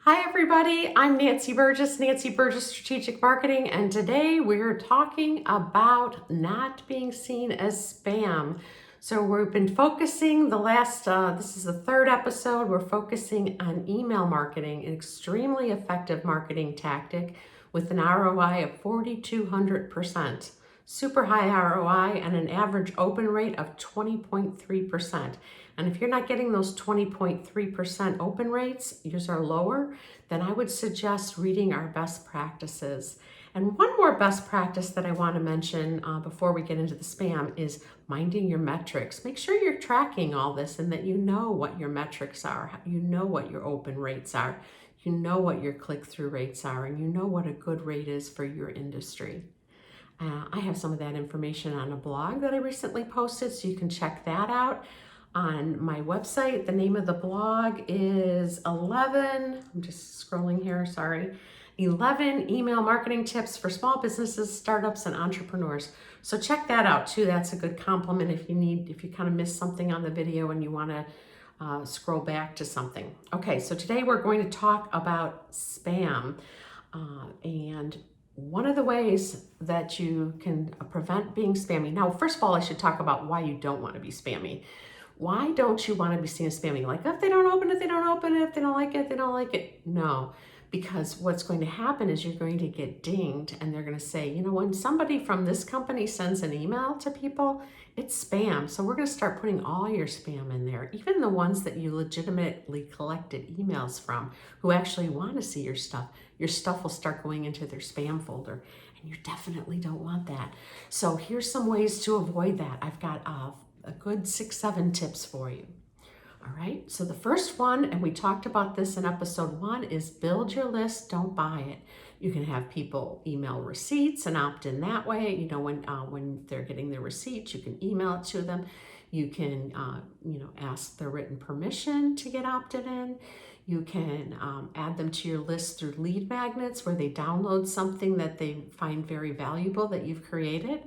Hi everybody, I'm Nancy Burgess, Nancy Burgess Strategic Marketing, and today we're talking about not being seen as spam. So we've been focusing this is the third episode, we're focusing on email marketing, an extremely effective marketing tactic with an ROI of 4,200%. Super high ROI and an average open rate of 20.3%. And if you're not getting those 20.3% open rates, yours are lower, then I would suggest reading our best practices. And one more best practice that I want to mention before we get into the spam is minding your metrics. Make sure you're tracking all this and that you know what your metrics are. You know what your open rates are. You know what your click-through rates are, and you know what a good rate is for your industry. I have some of that information on a blog that I recently posted, so you can check that out on my website. The name of the blog is 11, I'm just scrolling here, sorry, 11 email marketing tips for small businesses, startups, and entrepreneurs. So check that out too. That's a good compliment if you kind of missed something on the video and you want to scroll back to something. Okay, so today we're going to talk about spam. And one of the ways that you can prevent being spammy. Now, first of all, I should talk about why you don't want to be spammy. Why don't you want to be seen as spammy? Like, if they don't open it, they don't open it. If they don't like it, they don't like it. No, because what's going to happen is you're going to get dinged and they're going to say, you know, when somebody from this company sends an email to people, it's spam. So we're going to start putting all your spam in there, even the ones that you legitimately collected emails from who actually want to see your stuff. Your stuff will start going into their spam folder, and you definitely don't want that. So here's some ways to avoid that. I've got a good 6-7 tips for you. All right, so the first one, and we talked about this in episode 1, is build your list, don't buy it. You can have people email receipts and opt in that way. You know, when they're getting their receipts, you can email it to them. You can, ask their written permission to get opted in. You can add them to your list through lead magnets where they download something that they find very valuable that you've created.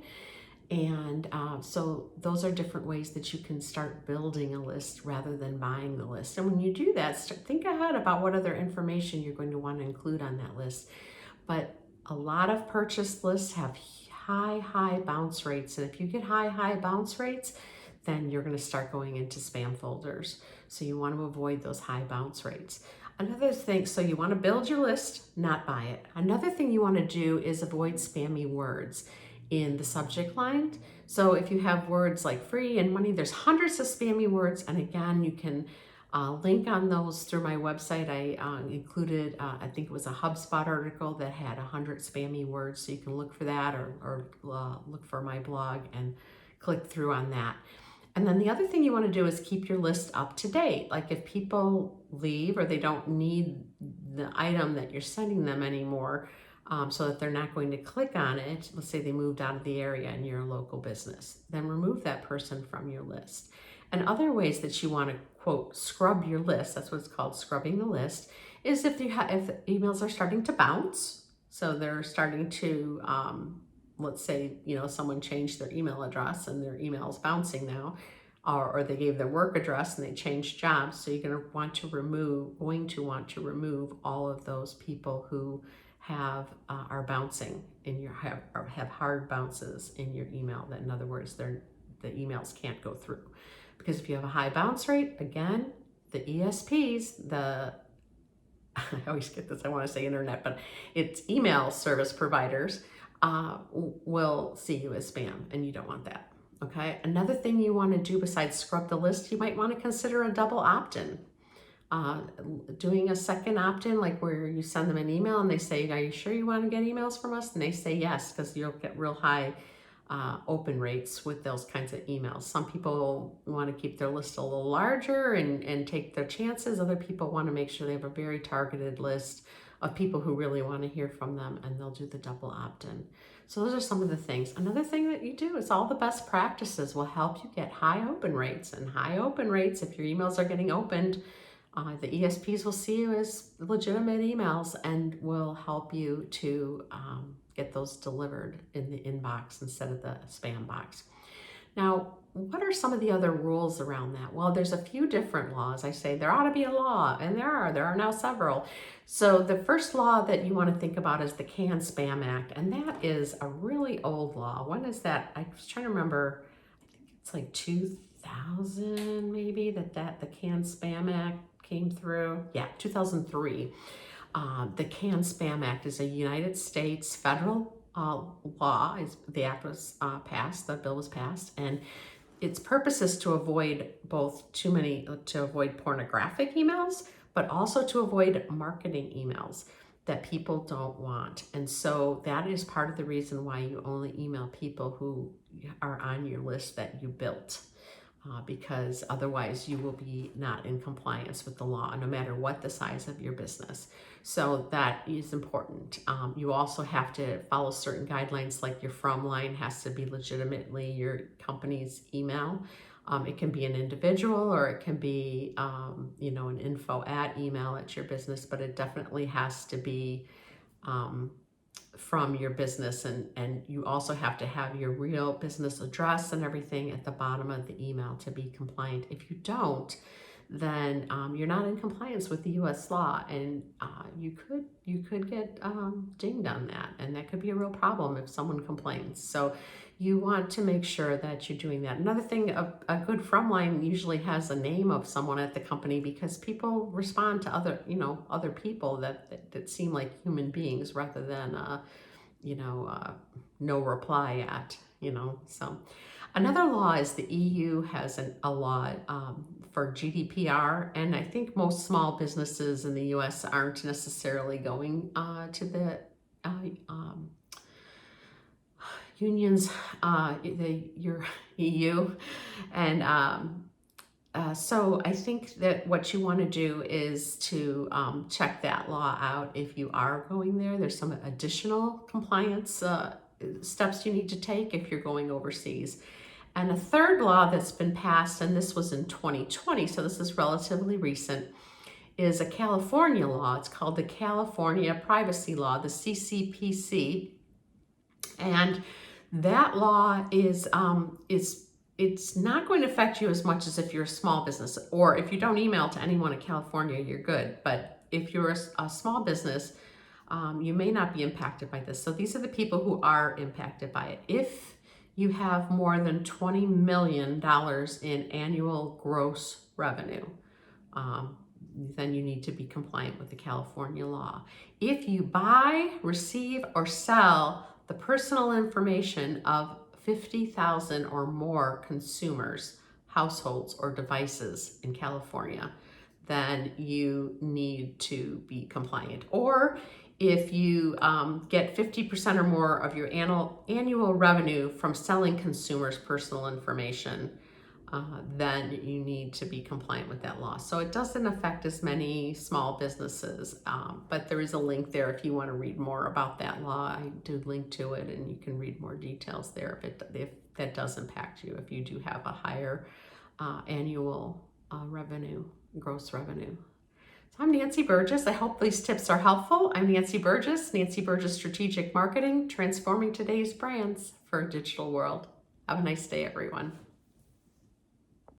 And so those are different ways that you can start building a list rather than buying the list. And when you do that, think ahead about what other information you're going to want to include on that list. But a lot of purchase lists have high bounce rates. And if you get high bounce rates, then you're going to start going into spam folders. So you want to avoid those high bounce rates. Another thing, so you want to build your list, not buy it. Another thing you want to do is avoid spammy words in the subject line. So if you have words like free and money, there's hundreds of spammy words. And again, you can link on those through my website. I included, I think it was a HubSpot article that had 100 spammy words. So you can look for that or look for my blog and click through on that. And then the other thing you want to do is keep your list up to date. Like if people leave or they don't need the item that you're sending them anymore, so that they're not going to click on it, let's say they moved out of the area and you're a local business, then remove that person from your list. And other ways that you want to, quote, scrub your list, that's what it's called, scrubbing the list, is if emails are starting to bounce, so they're starting to, let's say, someone changed their email address and their email is bouncing now, or they gave their work address and they changed jobs. So you're going to want to remove all of those people who are bouncing in your have hard bounces in your email. That, in other words, the emails can't go through, because if you have a high bounce rate, again, the ESPs, I always get this, I want to say internet, but it's email service providers, will see you as spam, and you don't want that. Okay. Another thing you want to do besides scrub the list, you might want to consider a double opt-in. Doing a second opt-in, like where you send them an email and they say, are you sure you want to get emails from us? And they say yes, because you'll get real high open rates with those kinds of emails. Some people want to keep their list a little larger and take their chances. Other people want to make sure they have a very targeted list of people who really want to hear from them, and they'll do the double opt-in. So those are some of the things. Another thing that you do is all the best practices will help you get high open rates. And high open rates, if your emails are getting opened, the ESPs will see you as legitimate emails and will help you to get those delivered in the inbox instead of the spam box. Now, what are some of the other rules around that? Well, there's a few different laws. I say there ought to be a law, and there are now several. So the first law that you want to think about is the Can-Spam Act, and that is a really old law. When is that? I was trying to remember. I think it's like 2000 maybe that the Can-Spam Act came through. Yeah, 2003. The Can-Spam Act is a United States federal law. The act was passed, the bill was passed, and its purpose is to avoid to avoid pornographic emails, but also to avoid marketing emails that people don't want. And so that is part of the reason why you only email people who are on your list that you built. Because otherwise you will be not in compliance with the law, no matter what the size of your business. So that is important. You also have to follow certain guidelines, like your from line has to be legitimately your company's email. It can be an individual, or it can be an info at email at your business, but it definitely has to be from your business, and you also have to have your real business address and everything at the bottom of the email to be compliant. If you don't, then you're not in compliance with the U.S. law, and you could get dinged on that, and that could be a real problem if someone complains. So you want to make sure that you're doing that. Another thing, a good from line usually has a name of someone at the company, because people respond to other people that seem like human beings rather than no reply at. So another law is the EU has a law for GDPR, and I think most small businesses in the US aren't necessarily going to the unions, your EU, and so I think that what you want to do is to check that law out if you are going there. There's some additional compliance steps you need to take if you're going overseas. And a third law that's been passed, and this was in 2020, so this is relatively recent, is a California law. It's called the California Privacy Law, the CCPC. And that law is it's not going to affect you as much as if you're a small business, or if you don't email to anyone in California, you're good. But if you're a small business, you may not be impacted by this. So these are the people who are impacted by it. If you have more than $20 million in annual gross revenue, then you need to be compliant with the California law. If you buy, receive, or sell the personal information of 50,000 or more consumers, households, or devices in California, then you need to be compliant. Or if you get 50% or more of your annual revenue from selling consumers' personal information, then you need to be compliant with that law. So it doesn't affect as many small businesses, but there is a link there if you want to read more about that law. I do link to it, and you can read more details there if that does impact you, if you do have a higher annual gross revenue. So I'm Nancy Burgess. I hope these tips are helpful. I'm Nancy Burgess Strategic Marketing, transforming today's brands for a digital world. Have a nice day, everyone.